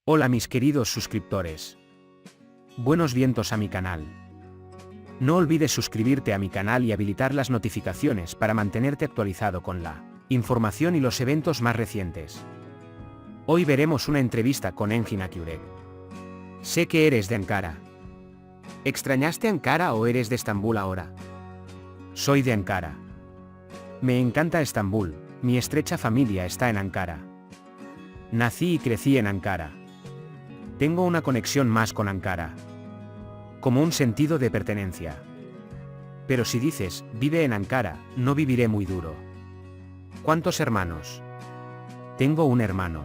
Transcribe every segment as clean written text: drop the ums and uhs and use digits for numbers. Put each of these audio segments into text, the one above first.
Hola mis queridos suscriptores. Buenos vientos a mi canal. No olvides suscribirte a mi canal y habilitar las notificaciones para mantenerte actualizado con la información y los eventos más recientes. Hoy veremos una entrevista con Engin Akyurek. Sé que eres de Ankara. ¿Extrañaste Ankara o eres de Estambul ahora? Soy de Ankara. Me encanta Estambul, mi estrecha familia está en Ankara. Nací y crecí en Ankara. Tengo una conexión más con Ankara. Como un sentido de pertenencia. Pero si dices, vive en Ankara, no viviré muy duro. ¿Cuántos hermanos? Tengo un hermano.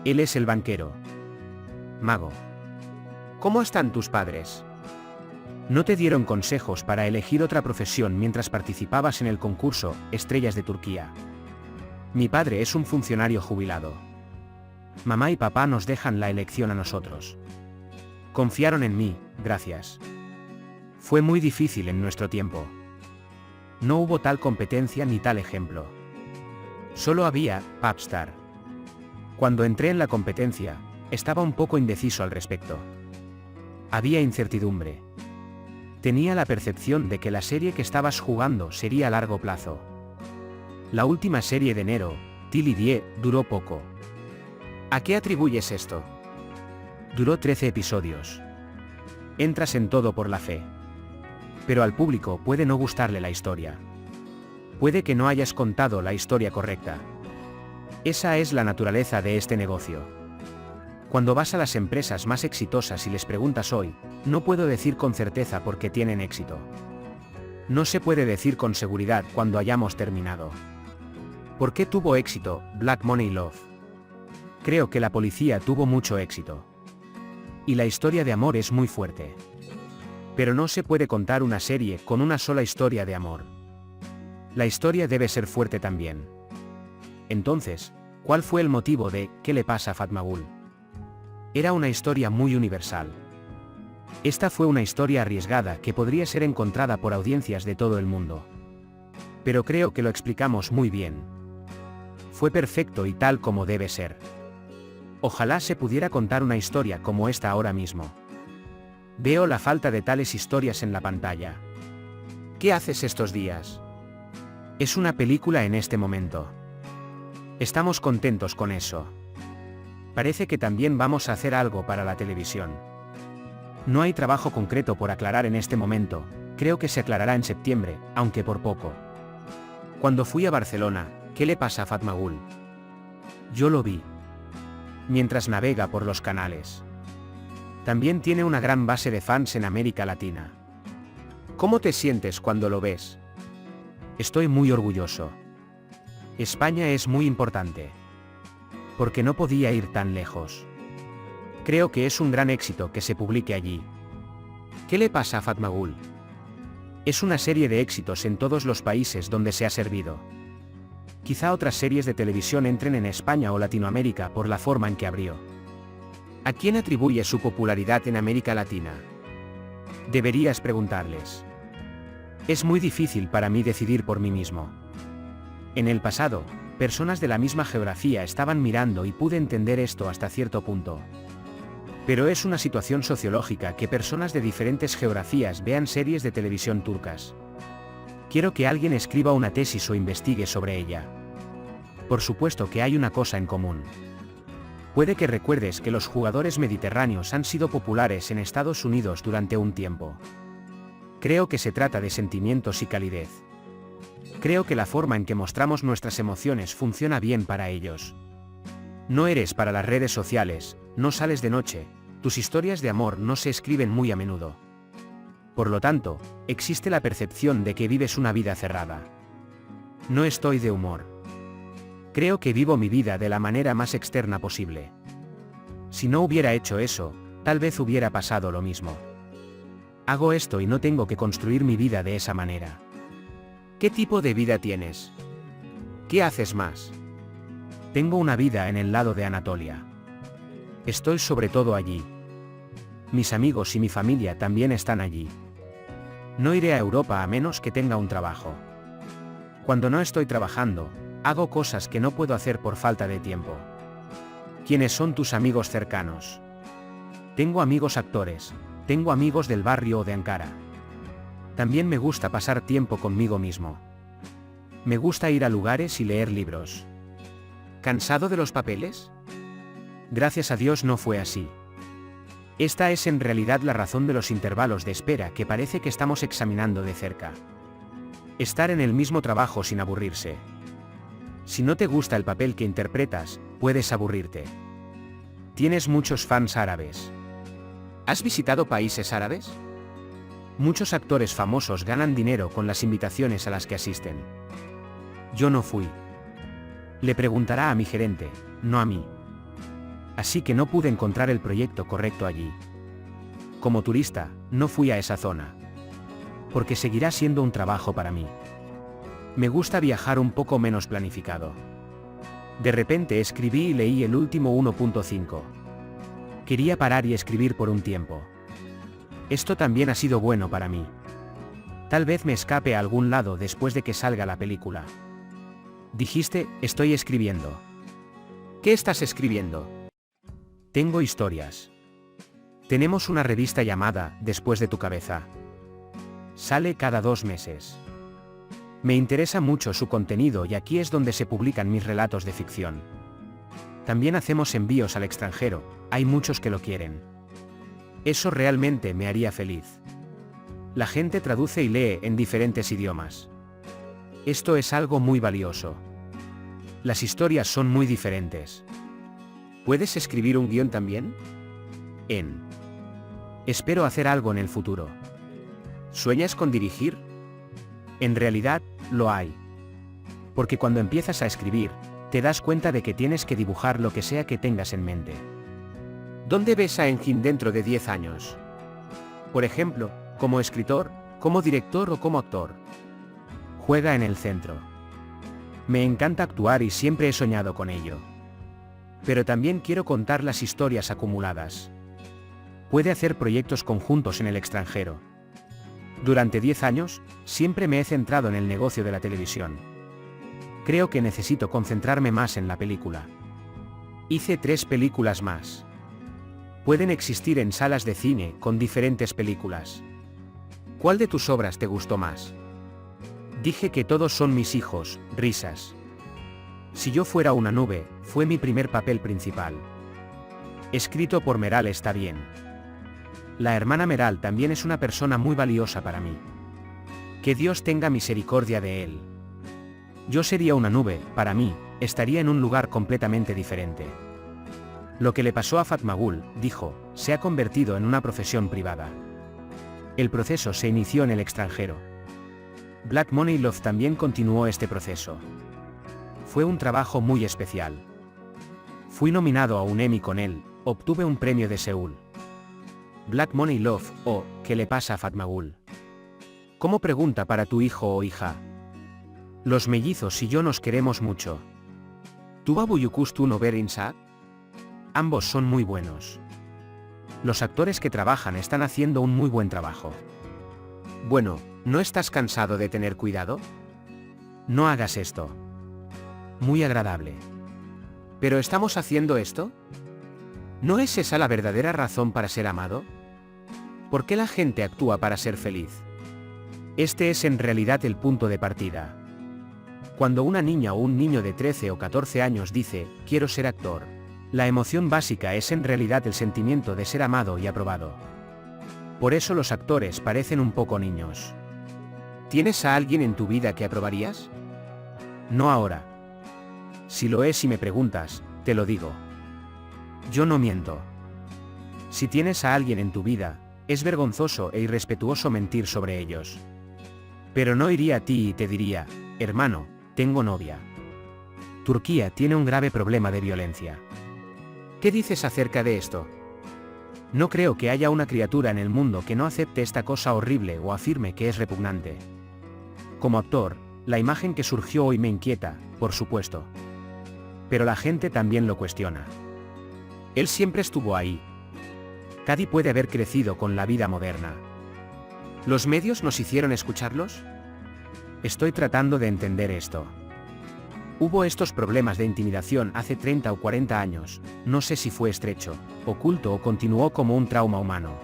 Él es el banquero. Mago. ¿Cómo están tus padres? ¿No te dieron consejos para elegir otra profesión mientras participabas en el concurso Estrellas de Turquía? Mi padre es un funcionario jubilado. Mamá y papá nos dejan la elección a nosotros. Confiaron en mí, gracias. Fue muy difícil en nuestro tiempo. No hubo tal competencia ni tal ejemplo. Solo había Popstar. Cuando entré en la competencia, estaba un poco indeciso al respecto. Había incertidumbre. Tenía la percepción de que la serie que estabas jugando sería a largo plazo. La última serie de enero, Tilly Die, duró poco. ¿A qué atribuyes esto? Duró 13 episodios. Entras en todo por la fe. Pero al público puede no gustarle la historia. Puede que no hayas contado la historia correcta. Esa es la naturaleza de este negocio. Cuando vas a las empresas más exitosas y les preguntas hoy, no puedo decir con certeza por qué tienen éxito. No se puede decir con seguridad cuando hayamos terminado. ¿Por qué tuvo éxito Black Money Love? Creo que La Policía tuvo mucho éxito. Y la historia de amor es muy fuerte. Pero no se puede contar una serie con una sola historia de amor. La historia debe ser fuerte también. Entonces, ¿cuál fue el motivo de ¿Qué le pasa a Fatmagul? Era una historia muy universal. Esta fue una historia arriesgada que podría ser encontrada por audiencias de todo el mundo. Pero creo que lo explicamos muy bien. Fue perfecto y tal como debe ser. Ojalá se pudiera contar una historia como esta ahora mismo. Veo la falta de tales historias en la pantalla. ¿Qué haces estos días? Es una película en este momento. Estamos contentos con eso. Parece que también vamos a hacer algo para la televisión. No hay trabajo concreto por aclarar en este momento, creo que se aclarará en septiembre, aunque por poco. Cuando fui a Barcelona, ¿qué le pasa a Fatmagul? Yo lo vi. Mientras navega por los canales. También tiene una gran base de fans en América Latina. ¿Cómo te sientes cuando lo ves? Estoy muy orgulloso. España es muy importante. Porque no podía ir tan lejos. Creo que es un gran éxito que se publique allí. ¿Qué le pasa a Fatmagul? Es una serie de éxitos en todos los países donde se ha servido. Quizá otras series de televisión entren en España o Latinoamérica por la forma en que abrió. ¿A quién atribuye su popularidad en América Latina? Deberías preguntarles. Es muy difícil para mí decidir por mí mismo. En el pasado, personas de la misma geografía estaban mirando y pude entender esto hasta cierto punto. Pero es una situación sociológica que personas de diferentes geografías vean series de televisión turcas. Quiero que alguien escriba una tesis o investigue sobre ella. Por supuesto que hay una cosa en común. Puede que recuerdes que los jugadores mediterráneos han sido populares en Estados Unidos durante un tiempo. Creo que se trata de sentimientos y calidez. Creo que la forma en que mostramos nuestras emociones funciona bien para ellos. No eres para las redes sociales, no sales de noche, tus historias de amor no se escriben muy a menudo. Por lo tanto, existe la percepción de que vives una vida cerrada. No estoy de humor. Creo que vivo mi vida de la manera más externa posible. Si no hubiera hecho eso, tal vez hubiera pasado lo mismo. Hago esto y no tengo que construir mi vida de esa manera. ¿Qué tipo de vida tienes? ¿Qué haces más? Tengo una vida en el lado de Anatolia. Estoy sobre todo allí. Mis amigos y mi familia también están allí. No iré a Europa a menos que tenga un trabajo. Cuando no estoy trabajando, hago cosas que no puedo hacer por falta de tiempo. ¿Quiénes son tus amigos cercanos? Tengo amigos actores, tengo amigos del barrio o de Ankara. También me gusta pasar tiempo conmigo mismo. Me gusta ir a lugares y leer libros. ¿Cansado de los papeles? Gracias a Dios no fue así. Esta es en realidad la razón de los intervalos de espera que parece que estamos examinando de cerca. Estar en el mismo trabajo sin aburrirse. Si no te gusta el papel que interpretas, puedes aburrirte. Tienes muchos fans árabes. ¿Has visitado países árabes? Muchos actores famosos ganan dinero con las invitaciones a las que asisten. Yo no fui. Le preguntará a mi gerente, no a mí. Así que no pude encontrar el proyecto correcto allí. Como turista, no fui a esa zona. Porque seguirá siendo un trabajo para mí. Me gusta viajar un poco menos planificado. De repente escribí y leí el último 1.5. Quería parar y escribir por un tiempo. Esto también ha sido bueno para mí. Tal vez me escape a algún lado después de que salga la película. Dijiste, estoy escribiendo. ¿Qué estás escribiendo? Tengo historias. Tenemos una revista llamada Después de tu cabeza. Sale cada 2 meses. Me interesa mucho su contenido y aquí es donde se publican mis relatos de ficción. También hacemos envíos al extranjero, hay muchos que lo quieren. Eso realmente me haría feliz. La gente traduce y lee en diferentes idiomas. Esto es algo muy valioso. Las historias son muy diferentes. ¿Puedes escribir un guión también? Espero hacer algo en el futuro. ¿Sueñas con dirigir? En realidad, lo hay. Porque cuando empiezas a escribir, te das cuenta de que tienes que dibujar lo que sea que tengas en mente. ¿Dónde ves a Engin dentro de 10 años? Por ejemplo, como escritor, como director o como actor. Juega en el centro. Me encanta actuar y siempre he soñado con ello. Pero también quiero contar las historias acumuladas. Puede hacer proyectos conjuntos en el extranjero. Durante 10 años, siempre me he centrado en el negocio de la televisión. Creo que necesito concentrarme más en la película. Hice 3 películas más. Pueden existir en salas de cine con diferentes películas. ¿Cuál de tus obras te gustó más? Dije que todos son mis hijos, risas. Si yo fuera una nube, fue mi primer papel principal. Escrito por Meral está bien. La hermana Meral también es una persona muy valiosa para mí. Que Dios tenga misericordia de él. Yo sería una nube, para mí, estaría en un lugar completamente diferente. Lo que le pasó a Fatmagul, dijo, se ha convertido en una profesión privada. El proceso se inició en el extranjero. Black Money Love también continuó este proceso. Fue un trabajo muy especial. Fui nominado a un Emmy con él, obtuve un premio de Seúl. Black Money Love, o, ¿qué le pasa a Fatmagul? ¿Cómo pregunta para tu hijo o hija? Los mellizos y yo nos queremos mucho. ¿Tuba Buyukustu no ver insad? Ambos son muy buenos. Los actores que trabajan están haciendo un muy buen trabajo. Bueno, ¿no estás cansado de tener cuidado? No hagas esto. Muy agradable. ¿Pero estamos haciendo esto? ¿No es esa la verdadera razón para ser amado? ¿Por qué la gente actúa para ser feliz? Este es en realidad el punto de partida. Cuando una niña o un niño de 13 o 14 años dice, quiero ser actor, la emoción básica es en realidad el sentimiento de ser amado y aprobado. Por eso los actores parecen un poco niños. ¿Tienes a alguien en tu vida que aprobarías? No ahora. Si lo es y me preguntas, te lo digo. Yo no miento. Si tienes a alguien en tu vida, es vergonzoso e irrespetuoso mentir sobre ellos. Pero no iría a ti y te diría, hermano, tengo novia. Turquía tiene un grave problema de violencia. ¿Qué dices acerca de esto? No creo que haya una criatura en el mundo que no acepte esta cosa horrible o afirme que es repugnante. Como actor, la imagen que surgió hoy me inquieta, por supuesto. Pero la gente también lo cuestiona. Él siempre estuvo ahí. Cady puede haber crecido con la vida moderna. ¿Los medios nos hicieron escucharlos? Estoy tratando de entender esto. Hubo estos problemas de intimidación hace 30 o 40 años, no sé si fue estrecho, oculto o continuó como un trauma humano.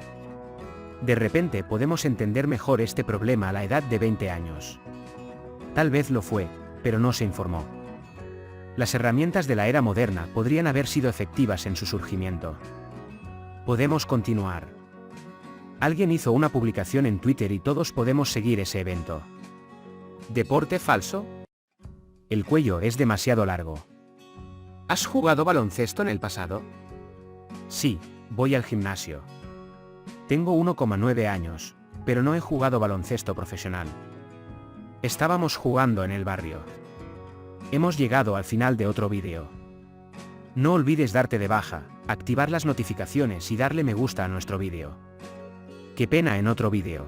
De repente podemos entender mejor este problema a la edad de 20 años. Tal vez lo fue, pero no se informó. Las herramientas de la era moderna podrían haber sido efectivas en su surgimiento. Podemos continuar. Alguien hizo una publicación en Twitter y todos podemos seguir ese evento. ¿Deporte falso? El cuello es demasiado largo. ¿Has jugado baloncesto en el pasado? Sí, voy al gimnasio. Tengo 1,9 años, pero no he jugado baloncesto profesional. Estábamos jugando en el barrio. Hemos llegado al final de otro vídeo. No olvides darte de baja, activar las notificaciones y darle me gusta a nuestro vídeo. Qué pena en otro vídeo.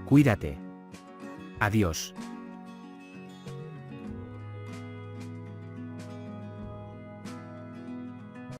Cuídate. Adiós.